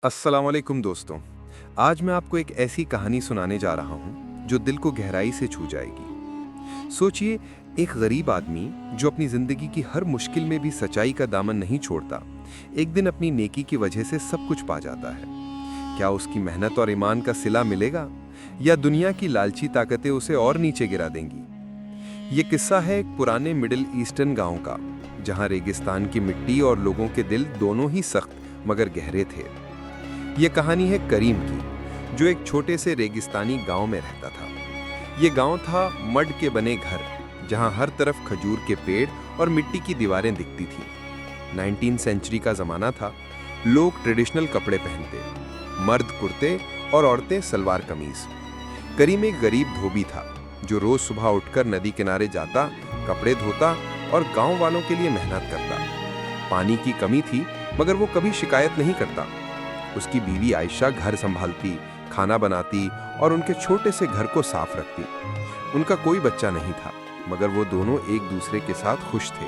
अस्सलाम वालेकुम दोस्तों। आज मैं आपको एक ऐसी कहानी सुनाने जा रहा हूँ जो दिल को गहराई से छू जाएगी। सोचिए, एक गरीब आदमी जो अपनी जिंदगी की हर मुश्किल में भी सच्चाई का दामन नहीं छोड़ता, एक दिन अपनी नेकी की वजह से सब कुछ पा जाता है। क्या उसकी मेहनत और ईमान का सिला मिलेगा या दुनिया की लालची ताकतें उसे और नीचे गिरा देंगी? ये किस्सा है एक पुराने मिडिल ईस्टर्न गांव का, जहां रेगिस्तान की मिट्टी और लोगों के दिल दोनों ही सख्त मगर गहरे थे। ये कहानी है करीम की, जो एक छोटे से रेगिस्तानी गांव में रहता था। ये गांव था मड के बने घर, जहां हर तरफ खजूर के पेड़ और मिट्टी की दीवारें दिखती थीं। 19वीं सेंचुरी का जमाना था। लोग ट्रेडिशनल कपड़े पहनते, मर्द कुर्ते और औरतें सलवार कमीज। करीम एक गरीब धोबी था जो रोज सुबह उठकर नदी किनारे जाता, कपड़े धोता और गांव वालों के लिए मेहनत करता। पानी की कमी थी मगर वो कभी शिकायत नहीं करता। उसकी बीवी आयशा घर संभालती, खाना बनाती और उनके छोटे से घर को साफ रखती। उनका कोई बच्चा नहीं था मगर वो दोनों एक दूसरे के साथ खुश थे।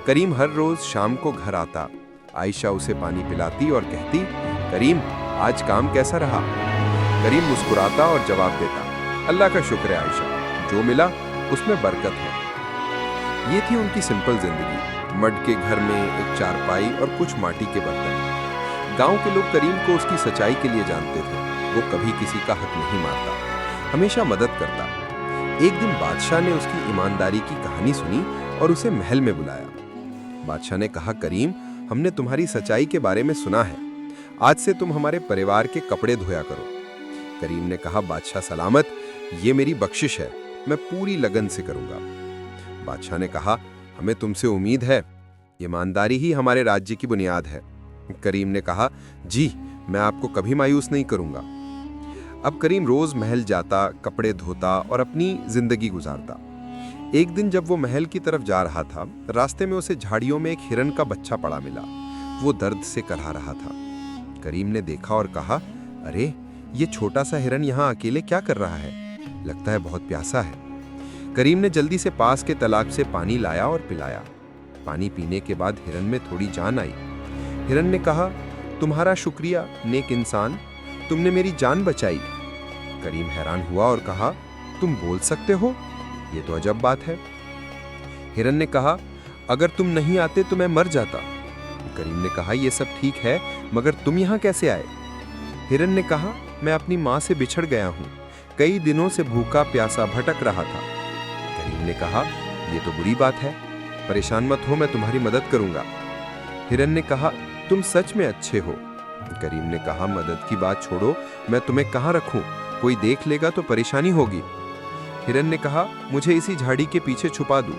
करीम हर रोज शाम को घर आता। आयशा उसे पानी पिलाती और कहती, करीम आज काम कैसा रहा? करीम मुस्कुराता और जवाब देता, अल्लाह का शुक्र है आयशा, जो मिला उसमें बरकत है। ये थी उनकी सिंपल जिंदगी। मड के घर में एक चारपाई और कुछ माटी के बर्तन। गांव के लोग करीम को उसकी सच्चाई के लिए जानते थे। वो कभी किसी का हक नहीं मारता, हमेशा मदद करता। एक दिन बादशाह ने उसकी ईमानदारी की कहानी सुनी और उसे महल में बुलाया। बादशाह ने कहा, करीम हमने तुम्हारी सच्चाई के बारे में सुना है, आज से तुम हमारे परिवार के कपड़े धोया करो। करीम ने कहा, बादशाह सलामत, ये मेरी बख्शिश है, मैं पूरी लगन से करूंगा। बादशाह ने कहा, हमें तुमसे उम्मीद है, ईमानदारी ही हमारे राज्य की बुनियाद है। करीम ने कहा, जी मैं आपको कभी मायूस नहीं करूंगा। अब करीम रोज महल जाता, कपड़े धोता और अपनी जिंदगी गुजारता। एक दिन जब वो महल की तरफ जा रहा था, रास्ते में उसे झाड़ियों में एक हिरन का बच्चा पड़ा मिला। वो दर्द से करहा रहा था। करीम ने देखा और कहा, अरे ये छोटा सा हिरन यहाँ अकेले क्या कर रहा है? लगता है बहुत प्यासा है। करीम ने जल्दी से पास के तालाब से पानी लाया और पिलाया। पानी पीने के बाद हिरन में थोड़ी जान आई। हिरन ने कहा, तुम्हारा शुक्रिया नेक इंसान, तुमने मेरी जान बचाई। करीम हैरान हुआ और कहा, तुम बोल सकते हो? ये तो अजब बात है। हिरन ने कहा, अगर तुम नहीं आते तो मैं मर जाता। करीम ने कहा, यह सब ठीक है मगर तुम यहाँ कैसे आए? हिरन ने कहा, मैं अपनी माँ से बिछड़ गया हूँ, कई दिनों से भूखा प्यासा भटक रहा था। करीम ने कहा, यह तो बुरी बात है, परेशान मत हो, मैं तुम्हारी मदद करूंगा। हिरन ने कहा, तुम सच में अच्छे हो। करीम ने कहा, मदद की बात छोड़ो, मैं तुम्हें कहाँ रखूं? कोई देख लेगा तो परेशानी होगी। हिरन ने कहा, मुझे इसी झाड़ी के पीछे छुपा दो।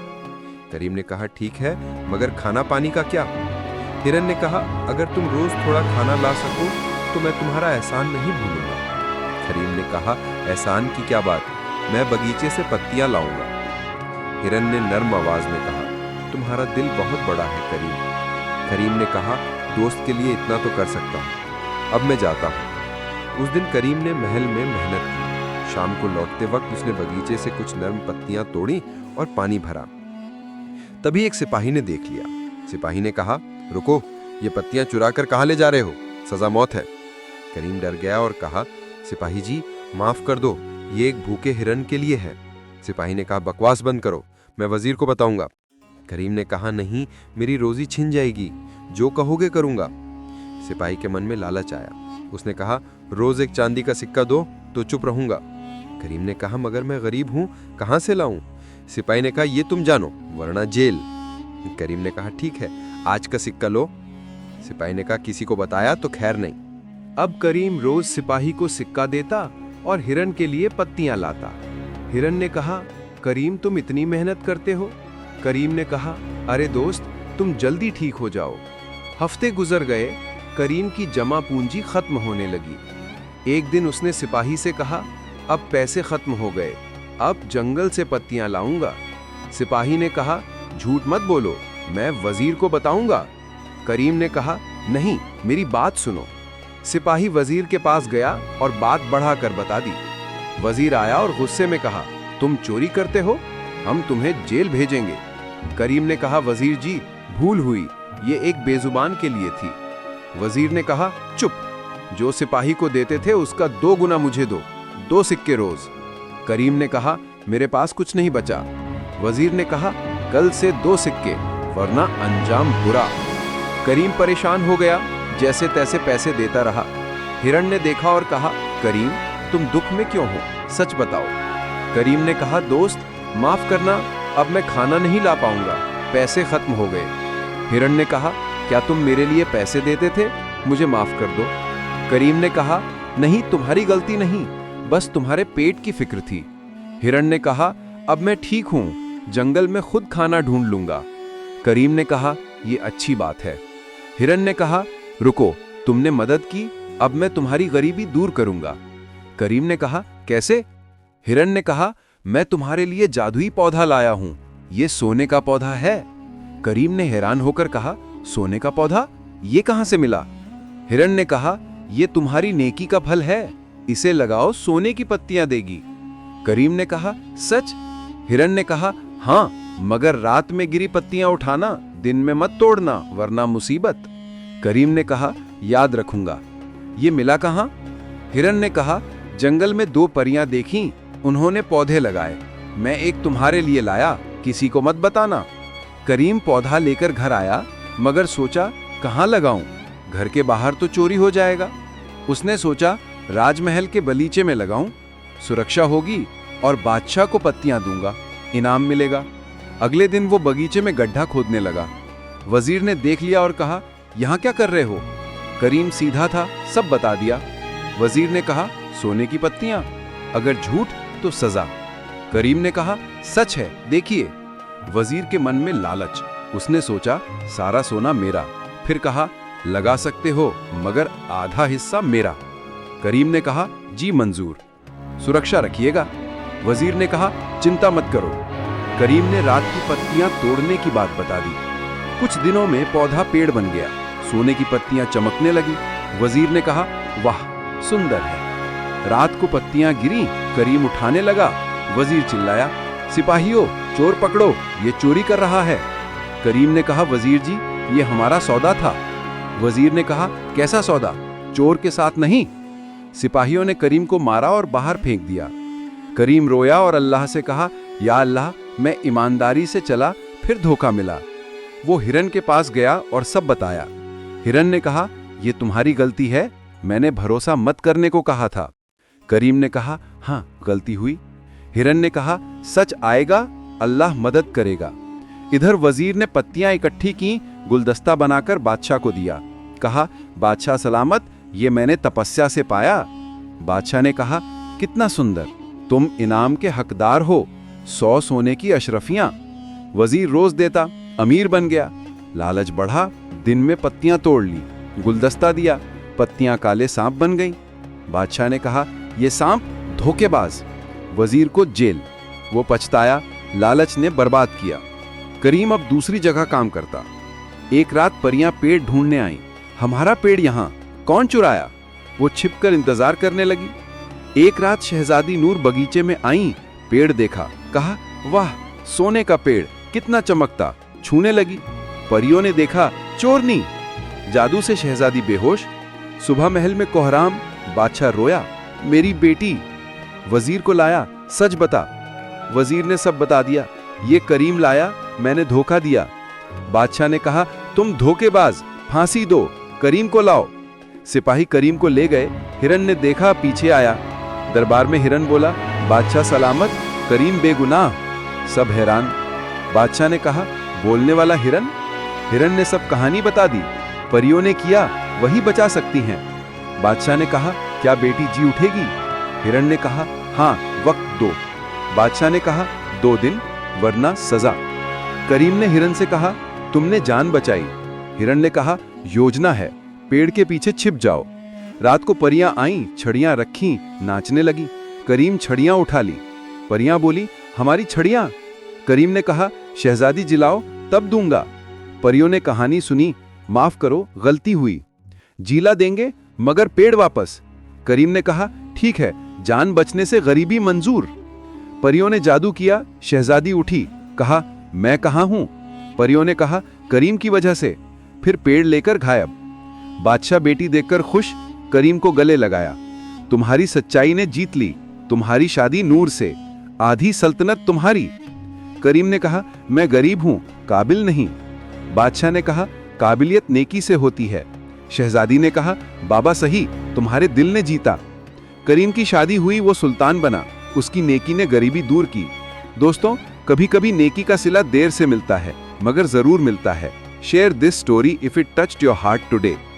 करीम ने कहा, ठीक है, मगर खाना पानी का क्या? हिरन ने कहा, अगर तुम रोज थोड़ा खाना ला सको तो मैं तुम्हारा एहसान नहीं भूलूंगा। करीम ने कहा, एहसान की क्या बात, मैं बगीचे से पत्तियां लाऊंगा। हिरन ने नर्म आवाज में कहा, तुम्हारा दिल बहुत बड़ा है करीम। करीम ने कहा, दोस्त के लिए इतना तो कर सकता हूँ, अब मैं जाता हूँ। उस दिन करीम ने महल में मेहनत की। शाम को लौटते वक्त उसने बगीचे से कुछ नर्म पत्तियां तोड़ी और पानी भरा। तभी एक सिपाही ने देख लिया। सिपाही ने कहा, रुको, ये पत्तियां चुरा कर कहाँ ले जा रहे हो? सजा मौत है। करीम डर गया और कहा, सिपाही जी माफ कर दो, ये एक भूखे हिरन के लिए है। सिपाही ने कहा, बकवास बंद करो, मैं वजीर को बताऊंगा। करीम ने कहा, नहीं, मेरी रोजी छिन जाएगी, जो कहोगे करूंगा। सिपाही के मन में लालच आया। उसने कहा, रोज एक चांदी का सिक्का दो तो चुप रहूंगा। करीम ने कहा, मगर मैं गरीब हूं, कहां से लाऊं? सिपाही ने कहा, ये तुम जानो वरना जेल। करीम ने कहा, ठीक है, आज का सिक्का लो। सिपाही ने कहा, किसी को बताया तो खैर नहीं। अब करीम रोज सिपाही को सिक्का देता और हिरन के लिए पत्तियां लाता। हिरन ने कहा, करीम तुम इतनी मेहनत करते हो? करीम ने कहा, अरे दोस्त, तुम जल्दी ठीक हो जाओ। हफ्ते गुजर गए, करीम की जमा पूंजी खत्म होने लगी। एक दिन उसने सिपाही से कहा, अब पैसे खत्म हो गए, अब जंगल से पत्तियां लाऊंगा। सिपाही ने कहा, झूठ मत बोलो, मैं वजीर को बताऊंगा। करीम ने कहा, नहीं, मेरी बात सुनो। सिपाही वजीर के पास गया और बात बढ़ाकर बता दी। वजीर आया और गुस्से में कहा, तुम चोरी करते हो, हम तुम्हें जेल भेजेंगे। करीम ने कहा, वजीर जी भूल हुई, ये एक बेजुबान के लिए थी। वजीर ने कहा, चुप, जो सिपाही को देते थे उसका 2 गुना मुझे दो, 2 सिक्के रोज। करीम ने कहा, मेरे पास कुछ नहीं बचा। वजीर ने कहा, कल से 2 सिक्के, वरना अंजाम बुरा। करीम परेशान हो गया, जैसे तैसे पैसे देता रहा। हिरण ने देखा और कहा, करीम तुम दुख में क्यों हो, सच बताओ। करीम ने कहा, दोस्त माफ करना, अब मैं खाना नहीं ला पाऊंगा, पैसे खत्म हो गए। हिरण ने कहा, क्या तुम मेरे लिए पैसे देते थे, मुझे माफ कर दो। करीम ने कहा, नहीं तुम्हारी गलती नहीं, बस तुम्हारे पेट की फिक्र थी। हिरण ने कहा, अब मैं ठीक हूं, जंगल में खुद खाना ढूंढ लूंगा। करीम ने कहा, यह अच्छी बात है। हिरण ने कहा, रुको, तुमने मदद की, अब मैं तुम्हारी गरीबी दूर करूंगा। करीम ने कहा, कैसे? हिरण ने कहा, मैं तुम्हारे लिए जादुई पौधा लाया हूं, यह सोने का पौधा है। करीम ने हैरान होकर कहा, सोने का पौधा, ये कहां से मिला? हिरण ने कहा, यह तुम्हारी नेकी का फल है, इसे लगाओ, सोने की पत्तियां देगी। करीम ने कहा, सच? हिरण ने कहा, हां, मगर रात में गिरी पत्तियां उठाना, दिन में मत तोड़ना, वरना मुसीबत। करीम ने कहा, याद रखूंगा। ये मिला कहां? हिरण ने कहा, जंगल में 2 परियां देखीं, उन्होंने पौधे लगाए, मैं एक तुम्हारे लिए लाया, किसी को मत बताना। करीम पौधा लेकर घर आया, मगर सोचा कहां लगाऊं, घर के बाहर तो चोरी हो जाएगा। उसने सोचा राजमहल के बगीचे में लगाऊं, सुरक्षा होगी और बादशाह को पत्तियां दूंगा, इनाम मिलेगा। अगले दिन वो बगीचे में गड्ढा खोदने लगा। वजीर ने देख लिया और कहा, यहां क्या कर रहे हो? करीम सीधा था, सब बता दिया। वजीर ने कहा, सोने की पत्तियां, अगर झूठ तो सजा। करीम ने कहा, सच है, देखिए। वजीर के मन में लालच, उसने सोचा सारा सोना मेरा। फिर कहा, लगा सकते हो, मगर आधा हिस्सा मेरा। करीम ने कहा, जी मंजूर, सुरक्षा रखिएगा। वजीर ने कहा, चिंता मत करो। करीम ने रात की पत्तियां तोड़ने की बात बता दी। कुछ दिनों में पौधा पेड़ बन गया, सोने की पत्तियां चमकने लगी। वजीर ने कहा, वाह, सुंदर है। रात को पत्तियां गिरी, करीम उठाने लगा। वजीर चिल्लाया, सिपाहियों, चोर पकड़ो, ये चोरी कर रहा है। करीम ने कहा, वजीर जी, ये हमारा सौदा था। वजीर ने कहा, कैसा सौदा? चोर के साथ नहीं। सिपाहियों ने करीम को मारा और बाहर फेंक दिया। करीम रोया और अल्लाह से कहा, या अल्लाह, मैं ईमानदारी से चला, फिर धोखा मिला। वो हिरण के पास गया और सब बताया। हिरण ने कहा, यह तुम्हारी गलती है, मैंने भरोसा मत करने को कहा था। करीम ने कहा, हाँ, गलती हुई। हिरण ने कहा, सच आएगा, अल्लाह मदद करेगा। इधर वजीर ने पत्तियां इकट्ठी की, गुलदस्ता बनाकर बादशाह को दिया। कहा, बादशाह सलामत, ये मैंने तपस्या से पाया। बादशाह ने कहा, कितना सुंदर, तुम इनाम के हकदार हो, 100 सोने की अशरफियां। वजीर रोज देता, अमीर बन गया। लालच बढ़ा, दिन में पत्तियां तोड़ ली, गुलदस्ता दिया, पत्तियां काले सांप बन गईं। बादशाह ने कहा, यह सांप धोखेबाज। वजीर को जेल। वो पछताया, लालच ने बर्बाद किया। करीम अब दूसरी जगह काम करता। एक रात परियां पेड़ ढूंढने आईं। हमारा पेड़ यहां, कौन चुराया? वो छिपकर इंतजार करने लगी। एक रात शहजादी नूर बगीचे में आईं, पेड़ देखा, कहा, वाह, सोने का पेड़, कितना चमकता। छूने लगी। परियों ने देखा, चोरनी। जादू से शहजादी बेहोश। सुबह महल में कोहराम। बादशाह रोया, मेरी बेटी। वजीर को लाया, सच बता। वजीर ने सब बता दिया। ये करीम लाया, मैंने धोखा दिया। बादशाह ने कहा, तुम धोखेबाज, फांसी दो, करीम को लाओ। सिपाही करीम को ले गए। हिरण ने देखा, पीछे आया। दरबार में हिरण बोला, बादशाह सलामत, करीम बेगुनाह। सब हैरान। बादशाह ने कहा, बोलने वाला हिरण? हिरण ने सब कहानी बता दी। परियों ने किया, वही बचा सकती हैं। बादशाह ने कहा, क्या बेटी जी उठेगी? हिरण ने कहा, हाँ, वक्त दो। बादशाह ने कहा, 2 दिन, वरना सजा। करीम ने हिरण से कहा, तुमने जान बचाई। हिरण ने कहा, योजना है, पेड़ के पीछे छिप जाओ। रात को परियां आईं, छड़ियां रखीं, नाचने लगी। करीम छड़ियां उठा ली। परियां बोली, हमारी छड़ियां। करीम ने कहा, शहजादी जिलाओ, तब दूंगा। परियों ने कहानी सुनी, माफ करो, गलती हुई, जीला देंगे, मगर पेड़ वापस। करीम ने कहा, ठीक है, जान बचने से गरीबी मंजूर। परियों ने जादू किया, शहजादी उठी, कहा, मैं कहां हूं? परियों ने कहा, करीम की वजह से। फिर पेड़ लेकर गायब। बादशाह बेटी देखकर खुश, करीम को गले लगाया। तुम्हारी सच्चाई ने जीत ली, तुम्हारी शादी नूर से, आधी सल्तनत तुम्हारी। करीम ने कहा, मैं गरीब हूं, काबिल नहीं। बादशाह ने कहा, काबिलियत नेकी से होती है। शहजादी ने कहा, बाबा सही, तुम्हारे दिल ने जीता। करीम की शादी हुई, वो सुल्तान बना, उसकी नेकी ने गरीबी दूर की। दोस्तों, कभी कभी नेकी का सिला देर से मिलता है, मगर जरूर मिलता है। Share this story if it touched your heart today.